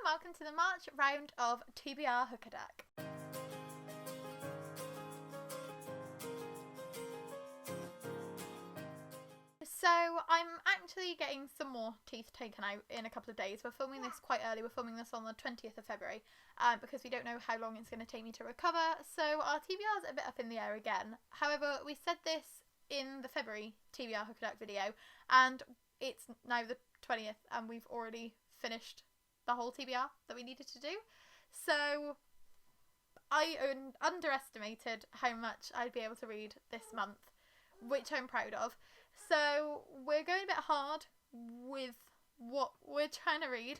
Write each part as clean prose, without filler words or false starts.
welcome to the March round of TBR Hooker Duck. So I'm actually getting some more teeth taken out in a couple of days. We're filming this quite early. We're filming this on the 20th of February because we don't know how long it's going to take me to recover. So our TBR is a bit up in the air again. However, we said this in the February TBR Hooker Duck video and it's now the 20th and we've already finished the whole TBR that we needed to do. So I underestimated how much I'd be able to read this month, which I'm proud of. So we're going a bit hard with what we're trying to read.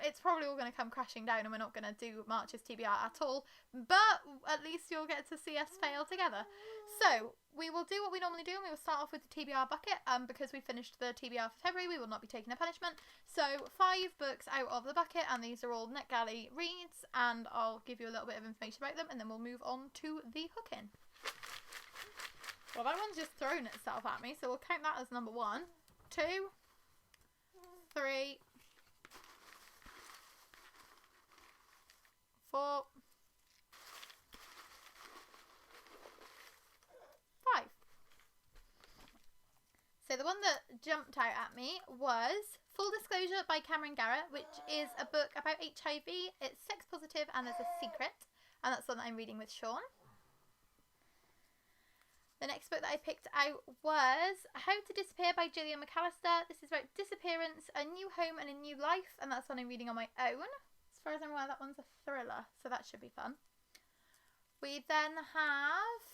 It's probably all going to come crashing down and we're not going to do March's TBR at all, but at least you'll get to see us fail together. So we will do what we normally do and we will start off with the TBR bucket. Because we finished the TBR for February, we will not be taking a punishment. So 5 books out of the bucket, and these are all NetGalley reads, and I'll give you a little bit of information about them and then we'll move on to the hook-in. Well, that one's just thrown itself at me, so we'll count that as number 1, 2, 3, 4, 5. So the one that jumped out at me was Full Disclosure by Cameron Garrett, which is a book about HIV. It's sex positive and there's a secret, and that's the one that I'm reading with Sean. The next book that I picked out was How to Disappear by Gillian McAllister. This is about disappearance, a new home and a new life, and that's one I'm reading on my own. As far as I'm aware, that one's a thriller, so that should be fun. We then have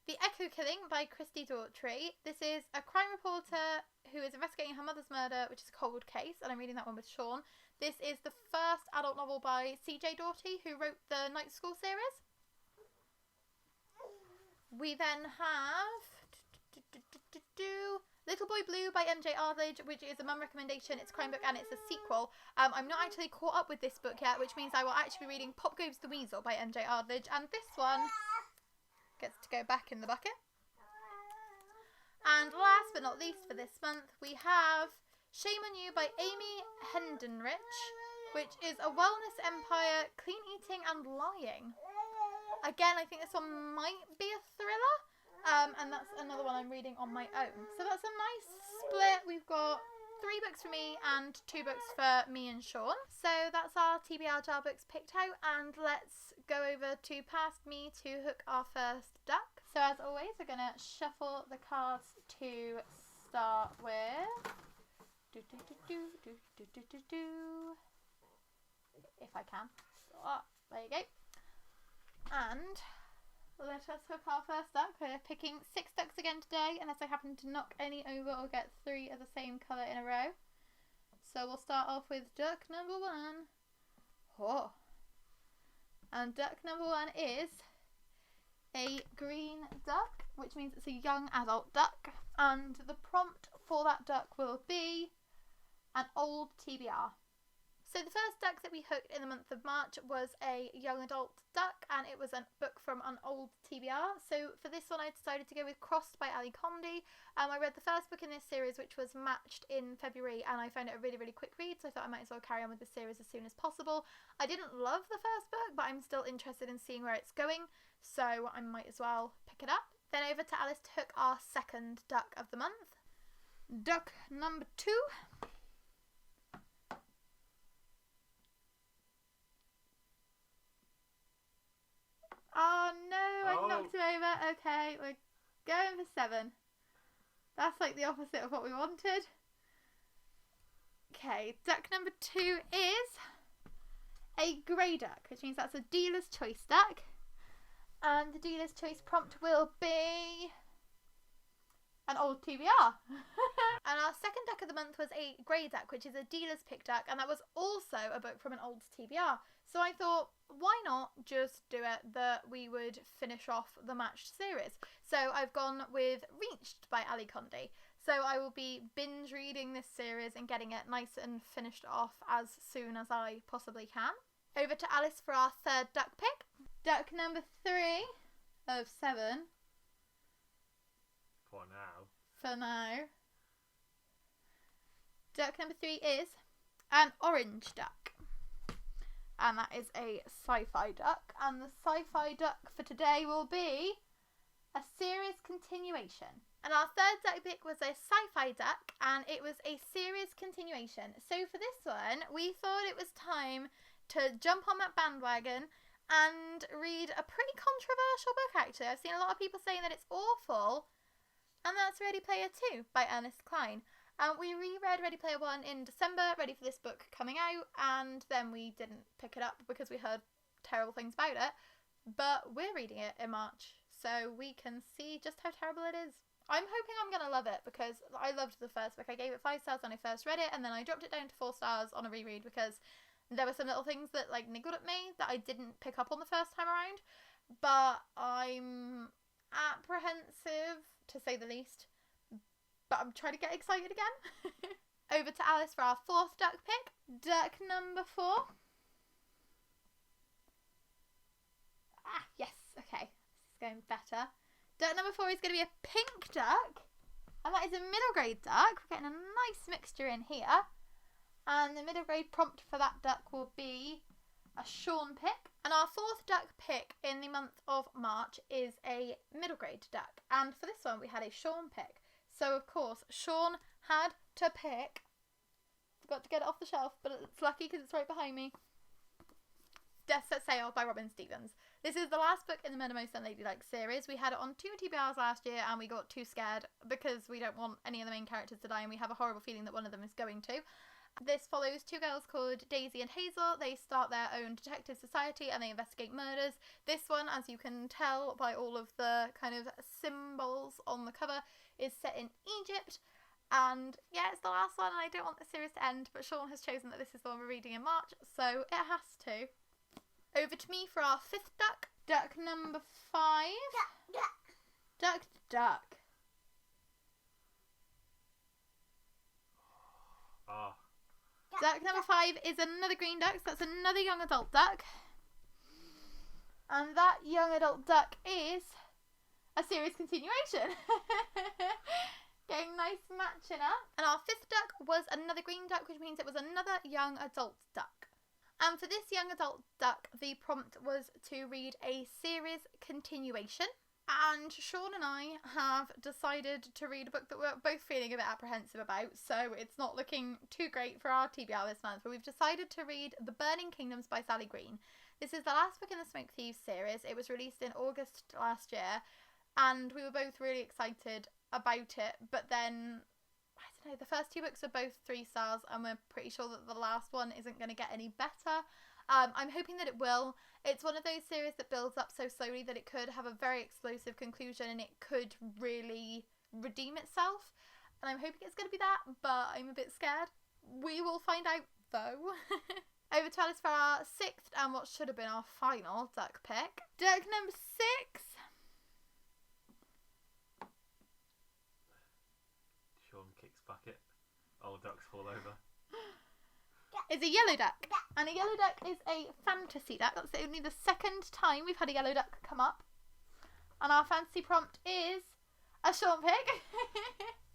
The Echo Killing by Christy Daughtry. This is a crime reporter who is investigating her mother's murder, which is a cold case, and I'm reading that one with Sean. This is the first adult novel by CJ Doughty, who wrote the Night School series. We then have Little Boy Blue by MJ Ardledge, which is a mum recommendation. It's a crime book and it's a sequel. I'm not actually caught up with this book yet, which means I will actually be reading Pop Goes the Weasel by MJ Ardledge, and this one gets to go back in the bucket. And last but not least for this month, we have Shame on You by Amy Hendenrich, which is a wellness empire, clean eating and lying. Again, I think this one might be a thriller, and that's another one I'm reading on my own. So that's a nice split. We've got 3 books for me and 2 books for me and Sean. So that's our TBR jar books picked out, and let's go over to past me to hook our first duck. So as always, we're going to shuffle the cards to start with. If I can. Oh, there you go. And let us hook our first duck. We're picking 6 ducks again today, unless I happen to knock any over or get 3 of the same colour in a row. So we'll start off with duck number 1. Oh. And duck number 1 is a green duck, which means it's a young adult duck. And the prompt for that duck will be an old TBR. So the first duck that we hooked in the month of March was a young adult duck, and it was a book from an old TBR. So for this one I decided to go with Crossed by Ali Condé. I read the first book in this series, which was Matched, in February, and I found it a really, really quick read, so I thought I might as well carry on with the series as soon as possible. I didn't love the first book, but I'm still interested in seeing where it's going, so I might as well pick it up. Then over to Alice to hook our second duck of the month. Duck number 2. Oh no, I knocked him over. Okay, we're going for 7. That's like the opposite of what we wanted. Okay, duck number 2 is a grey duck, which means that's a dealer's choice duck. And the dealer's choice prompt will be an old TBR. And our second duck of the month was a grey duck, which is a dealer's pick duck, and that was also a book from an old TBR. So I thought, why not just do it that we would finish off the Matched series? So I've gone with Reached by Ali Condé. So I will be binge reading this series and getting it nice and finished off as soon as I possibly can. Over to Alice for our third duck pick. Duck number 3 of 7. For now. For now. Duck number 3 is an orange duck. and that is a sci-fi duck. And the sci-fi duck for today will be a series continuation. And our third duck pick was a sci-fi duck, and it was a series continuation. So for this one, we thought it was time to jump on that bandwagon and read a pretty controversial book, actually. I've seen a lot of people saying that it's awful, and that's Ready Player 2 by Ernest Cline. We reread Ready Player 1 in December, ready for this book coming out, and then we didn't pick it up because we heard terrible things about it. But we're reading it in March, so we can see just how terrible it is. I'm hoping I'm going to love it because I loved the first book. I gave it 5 stars when I first read it, and then I dropped it down to 4 stars on a reread because there were some little things that like niggled at me that I didn't pick up on the first time around. But I'm apprehensive, to say the least. But I'm trying to get excited again. Over to Alice for our fourth duck pick. Duck number 4. Yes, okay. This is going better. Duck number 4 is going to be a pink duck, and that is a middle grade duck. We're getting a nice mixture in here, and the middle grade prompt for that duck will be a Sean pick. And our fourth duck pick in the month of March is a middle grade duck, and for this one we had a Sean pick. So of course Sean had to pick, forgot to get it off the shelf, but it's lucky because it's right behind me, Death Set Sail by Robin Stevens. This is the last book in the Murder Most Unladylike series. We had it on 2 TBRs last year, and we got too scared because we don't want any of the main characters to die, and we have a horrible feeling that one of them is going to. This follows 2 girls called Daisy and Hazel. They start their own detective society and they investigate murders. This one, as you can tell by all of the kind of symbols on the cover, is set in Egypt. And yeah, it's the last one, and I don't want the series to end, but Sean has chosen that this is the one we're reading in March, so it has to. Over to me for our fifth duck. Duck number 5. Duck. Duck number 5 is another green duck, so that's another young adult duck. And that young adult duck is a series continuation. Getting nice matching up. And our fifth duck was another green duck, which means it was another young adult duck. And for this young adult duck, the prompt was to read a series continuation. And Sean and I have decided to read a book that we're both feeling a bit apprehensive about, so it's not looking too great for our TBR this month, but we've decided to read The Burning Kingdoms by Sally Green. This is the last book in the Smoke Thieves series. It was released in August last year, and we were both really excited about it, but then the first 2 books are both 3 stars, and we're pretty sure that the last one isn't going to get any better. I'm hoping that it will. It's one of those series that builds up so slowly that it could have a very explosive conclusion, and it could really redeem itself. And I'm hoping it's going to be that, but I'm a bit scared. We will find out, though. Over to Alice for our 6th, and what should have been our final duck pick. Duck number 6. Sean kicks bucket. Old ducks fall over. Is a yellow duck. And a yellow duck is a fantasy duck. That's only the 2nd time we've had a yellow duck come up. And our fantasy prompt is a Sean pick.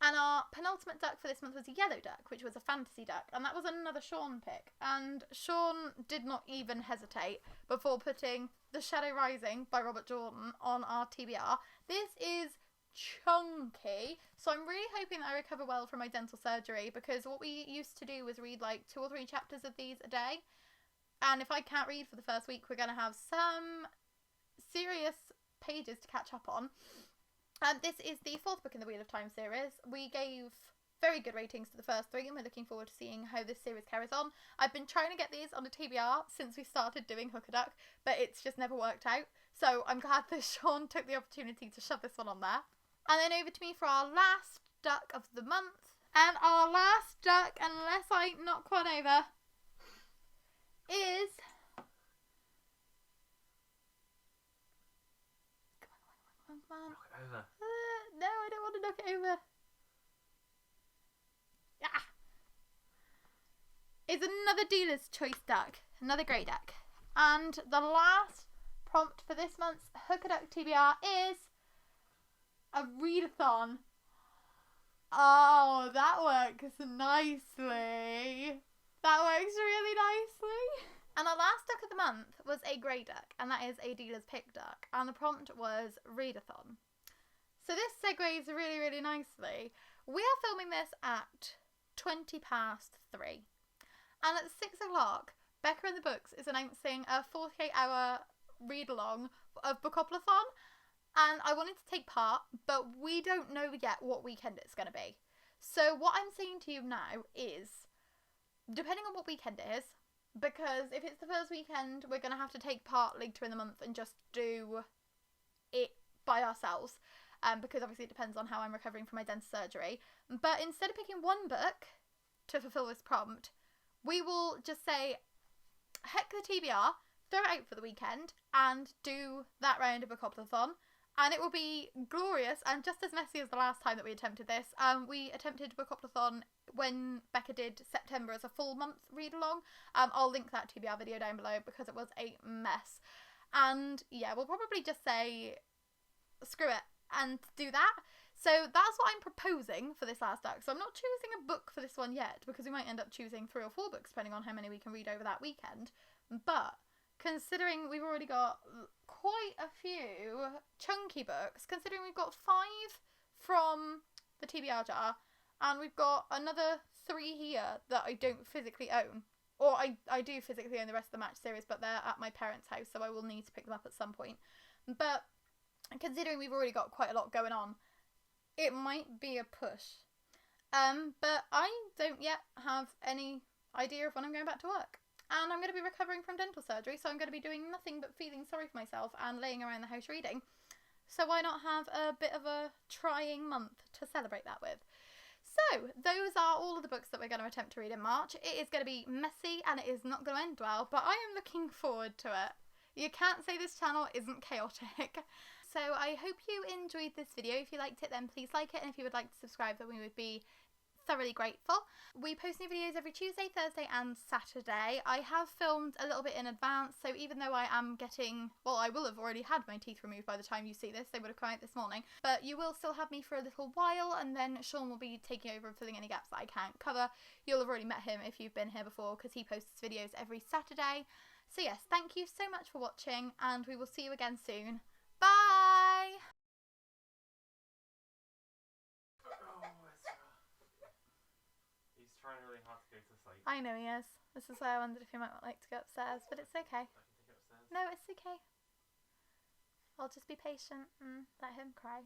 And our penultimate duck for this month was a yellow duck, which was a fantasy duck. And that was another Sean pick. And Sean did not even hesitate before putting The Shadow Rising by Robert Jordan on our TBR. This is chunky, so I'm really hoping that I recover well from my dental surgery, because what we used to do was read like 2 or 3 chapters of these a day, and if I can't read for the first week, we're going to have some serious pages to catch up on. And this is the 4th book in the Wheel of Time series. We gave very good ratings to the first 3, and we're looking forward to seeing how this series carries on. I've been trying to get these on a TBR since we started doing Hook a Duck, but it's just never worked out, so I'm glad that Sean took the opportunity to shove this one on there. And then over to me for our last duck of the month. And our last duck, unless I knock one over, is... Come on. Knock it over. No, I don't want to knock it over. Yeah. It's another dealer's choice duck. Another grey duck. And the last prompt for this month's Hook a Duck TBR is a readathon. Oh, that works nicely. That works really nicely. And our last duck of the month was a grey duck, and that is a dealer's pick duck, and the prompt was readathon. So this segues really, really nicely. We are filming this at 3:20, and at 6 o'clock, Becca and the Books is announcing a 48-hour read-along of Bookoplathon, and I wanted to take part, but we don't know yet what weekend it's going to be. So what I'm saying to you now is, depending on what weekend it is, because if it's the first weekend, we're going to have to take part later in the month and just do it by ourselves, because obviously it depends on how I'm recovering from my dental surgery. But instead of picking one book to fulfill this prompt, we will just say, heck the TBR, throw it out for the weekend, and do that round of Bookoplathon. And it will be glorious and just as messy as the last time that we attempted this. We attempted Bookoplathon when Becca did September as a full month read-along. I'll link that TBR video down below because it was a mess. And yeah, we'll probably just say, screw it, and do that. So that's what I'm proposing for this last duck. So I'm not choosing a book for this one yet, because we might end up choosing 3 or 4 books depending on how many we can read over that weekend. But considering we've already got quite a few chunky books, considering we've got 5 from the TBR jar, and we've got another 3 here that I don't physically own. Or I do physically own the rest of the Match series, but they're at my parents' house, so I will need to pick them up at some point. But considering we've already got quite a lot going on, it might be a push. But I don't yet have any idea of when I'm going back to work. And I'm going to be recovering from dental surgery, so I'm going to be doing nothing but feeling sorry for myself and laying around the house reading. So why not have a bit of a trying month to celebrate that with? So those are all of the books that we're going to attempt to read in March. It is going to be messy and it is not going to end well, but I am looking forward to it. You can't say this channel isn't chaotic. So I hope you enjoyed this video. If you liked it, then please like it, and if you would like to subscribe, then we would be thoroughly grateful. We post new videos every Tuesday, Thursday and Saturday. I have filmed a little bit in advance, so even though I am getting, well, I will have already had my teeth removed by the time you see this, they would have come out this morning, but you will still have me for a little while, and then Sean will be taking over and filling any gaps that I can't cover. You'll have already met him if you've been here before, because he posts videos every Saturday. So yes, thank you so much for watching, and we will see you again soon. Bye! He's trying really hard to go to sleep. I know he is. This is why I wondered if you might like to go upstairs, but it's okay. I can take it upstairs. No, it's okay. I'll just be patient and let him cry.